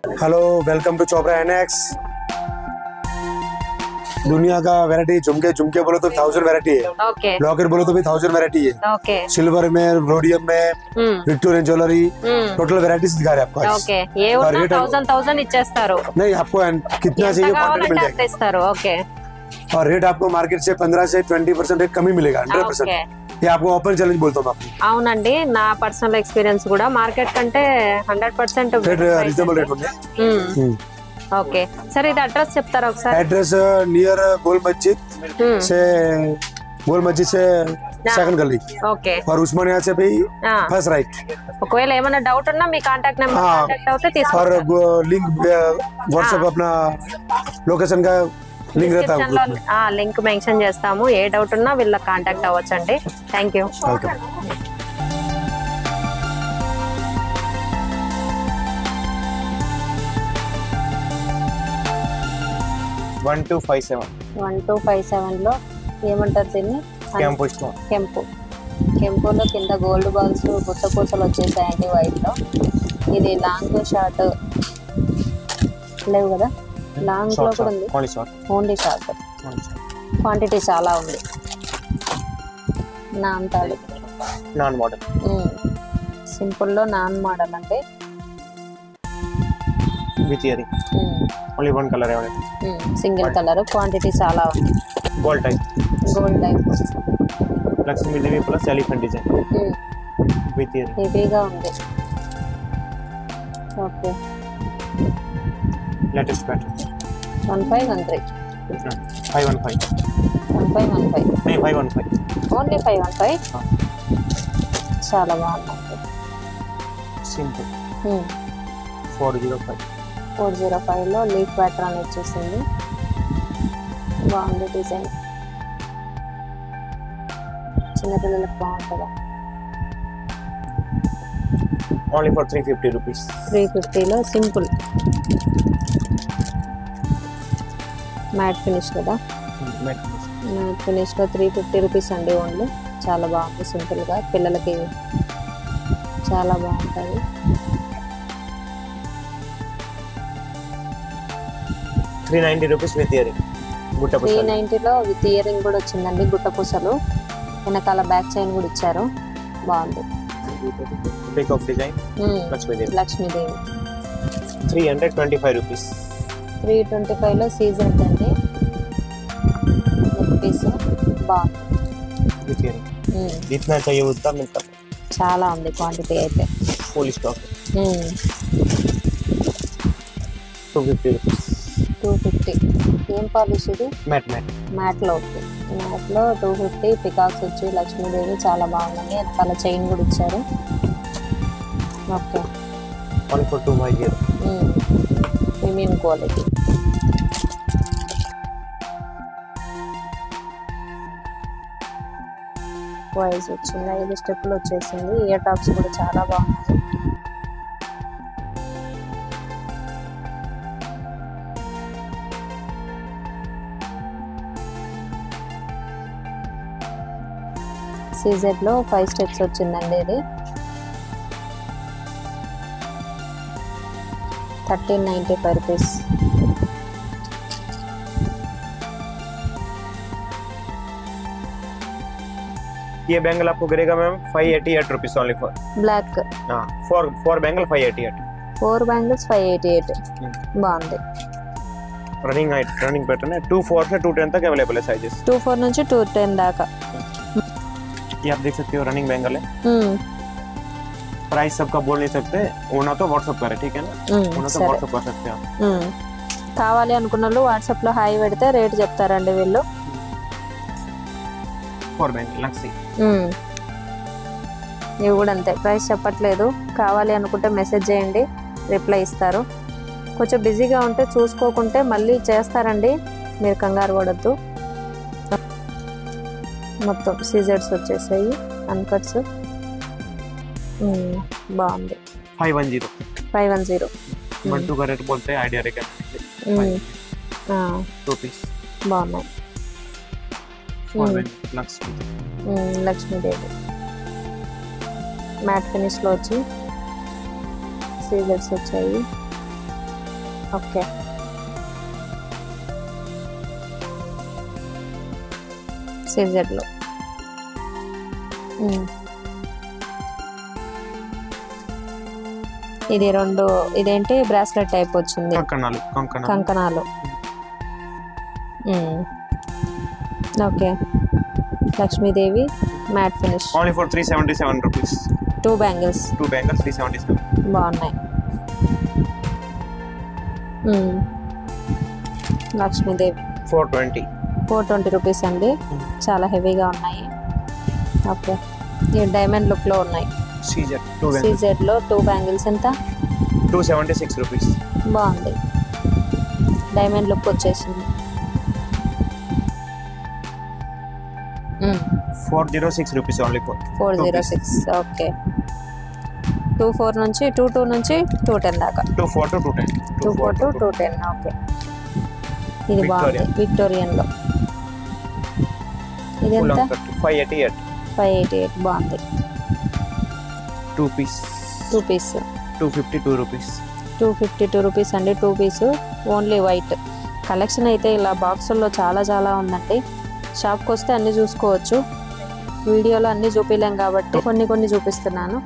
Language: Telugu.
Hello, welcome to Chopra NX. दुनिया का वैरायटी झुमके बोलो तो 1000 वैरायटी है। ओके। लॉकेट बोलो तो भी 1000 वैरायटी है। ओके। सिल्वर में, रोडियम में, विक्टोरियन ज्वेलरी, टोटल वैरायटीज दिखा रहे हैं आपको। ओके, ये उतना 1000 इచ్చేస్తారు। नहीं, आपको कितना चाहिए क्वांटिटी मिल जाएगा। ఇస్తారు। ఓకే। और रेट आपको मार्केट से 15 से 20% रेट कमी मिलेगा। 100%। ये आपको ओपन चैलेंज बोलता हूँ आपको। అవునండి, నా పర్సనల్ ఎక్స్పీరియన్స్ కూడా మార్కెట్ కంటే 100% रेट रीजनेबल रेट ఉంది। ఓకే, సరే ఇది అడ్రస్ చెప్తారా ఒకసారి? एड्रेस नियर गोल मस्जिद से सेकंड गली। ఓకే। और उस्मानिया से भी फर्स्ट राइट। ఒకవేళ ఏమైనా డౌట్ ఉన్నా మీ కాంటాక్ట్ నెంబర్ కాంటాక్ట్ అవుతే తీసుకోండి। और लिंक व्हाट्सएप अपना लोकेशन का लिंक रहता है। లింక్ మెన్షన్ చేస్తాము, ఏ డౌట్ ఉన్నా వీళ్ళ కాంటాక్ట్ అవ్వచ్చండి। Thank you. वेलकम। 1257 లో ఏమంటారు దీన్ని? కెంపులో కింద గోల్డ్ బాల్స్ గుట్ట పూసలు వచ్చేసాయండి వైట్ లో। ఇది లాంగ్ షార్ట్ లేవు కదా, లాంగ్ లో కూడా ఉంది, ఓన్లీ షార్ట్। క్వాంటిటీ చాలా ఉంది। నాన్ తాళి, నాన్ మోడల్, సింపుల్ లో నాన్ మోడల్ అంటే with earring, only one colour available, single colour, quantity చాలా ఉంది। Gold type Lakshmidevi plus elephant design with earring, హెవీగా ఉంది। ఓకే, లేటెస్ట్ ప్యాటర్న్ 1513 515 ఓన్లీ 515 చాలా బాగుంది। సింపుల్ 405 లో లీఫ్ ప్యాటర్న్ వచ్చేసింది, బాగుంది డిజైన్, చిన్నపిల్లలకు బాగుంటుందా? Only for 350 rupees. 350 లో సింపుల్ మ్యాట్ ఫినిష్ కదా, మ్యాట్ ఫినిష్ లో 350 రూపీస్ అండి ఓన్లీ। చాలా బాగుంది, సింపుల్ గా పిల్లలకి చాలా బాగుంటుంది। 390 రూపీస్ విత్ ఇయరింగ్, 390 లో విత్ ఇయరింగ్ కూడా వచ్చిందండి, గుట్ట పూసలు, వెనకాల బ్యాక్ చైన్ కూడా ఇచ్చారు, బాగుంది। Peacock design Lakshmidevi 325 rupees. 325 లో సీజన్ అండి, నెక్ పీస్ బాగుంది విత్ ఇయరింగ్, जितना चाहिए उतना मिलता है, చాలా ఉంది క్వాంటిటీ అయితే, फुल स्टॉक। 250 రూపీస్। 250 ఏం పాలిష్ ఇది? మ్యాట్ లో 250, పికాక్స్ వచ్చి లక్ష్మీదేవి చాలా బాగుందండి, వెనకాల చైన్ కూడా ఇచ్చారు। Okay, 14250 premium quality. వాయిస్ వచ్చింది, 5 స్టెప్లు వచ్చేసింది, ఇయర్ టాప్స్ కూడా చాలా బాగున్నాయి। సీజెడ్ లో 5 స్టెప్స్ వచ్చిందండి, ఇది 1395 రూపీస్। ये बैंगल आपको गिरेगा ma'am 588 rupees only for black. Four bangle 588, 4 bangles 588 బాగుంది। रनिंग पैटर्न है, 24 से 210 तक अवेलेबल है साइजेस, 24 నుంచి 210 దాకా। ये आप देख सकते हो रनिंग बैंगल है। प्राइस सबका बोल नहीं सकते, होना तो व्हाट्सएप करें, ठीक है ना? होना तो व्हाट्सएप कर सकते हैं आप। కావాలి అనుకున్న వాళ్ళు వాట్సాప్ లో హాయ్ పెడితే రేట్ చెప్తారండి వీళ్ళు। 4 बैंगल लक्सी, ఇవి కూడా అంతే, ప్రైస్ చెప్పట్లేదు, కావాలి అనుకుంటే మెసేజ్ చేయండి, రిప్లై ఇస్తారు। కొంచెం బిజీగా ఉంటే చూసుకోకుంటే మళ్ళీ చేస్తారండి, మీరు కంగారు పడద్దు। మొత్తం సీజర్స్ వచ్చేసాయి, అన్కట్స్, బాగుంది। 510 510 का रेट बोलते हैं, आइडिया रहेगा। 2 पीस బాగున్నాయి। లక్ష్మీదేవి మ్యాట్ ఫినిష్ లో వచ్చి సీజర్స్ వచ్చాయి, ఓకే. సీజెడ్ లో ఇది రెండు, ఇదేంటి బ్రాస్లెట్ టైప్ వచ్చింది, కంకణాలు. Okay. Lakshmidevi matte finish. Only for 377 rupees. 2 bangles 377. బాగున్నాయి. లక్ష్మీదేవి 420 రూపీస్ అండి. చాలా హెవీగా ఉన్నాయి. ఓకే. ఈ డైమండ్ లుక్ లో ఉన్నాయి. సీజెడ్ లో 2 బ్యాంగిల్స్ ఎంత? 276 రూపీస్. బాగుంది. డైమండ్ లుక్ వచ్చేసింది. 406 రూపీస్ ఓన్లీ ఫర్ 406. ఓకే. 24 నుంచి 22 నుంచి 210 దాకా. 24 to 210. 24 to 210. ఓకే. ఇది బాగుంది విక్టోరియన్ లో. ఇది ఎంత? 588. బాగుంది. 2 పీస్ 252 రూపీస్. 252 రూపీస్ అండి. 2 పీస్ ఓన్లీ వైట్. కలెక్షన్ అయితే ఇలా బాక్సుల్లో చాలా చాలా ఉందండి. షాప్కి వస్తే అన్ని చూసుకోవచ్చు. వీడియోలో అన్ని చూపించలేం కాబట్టి కొన్ని చూపిస్తున్నాను.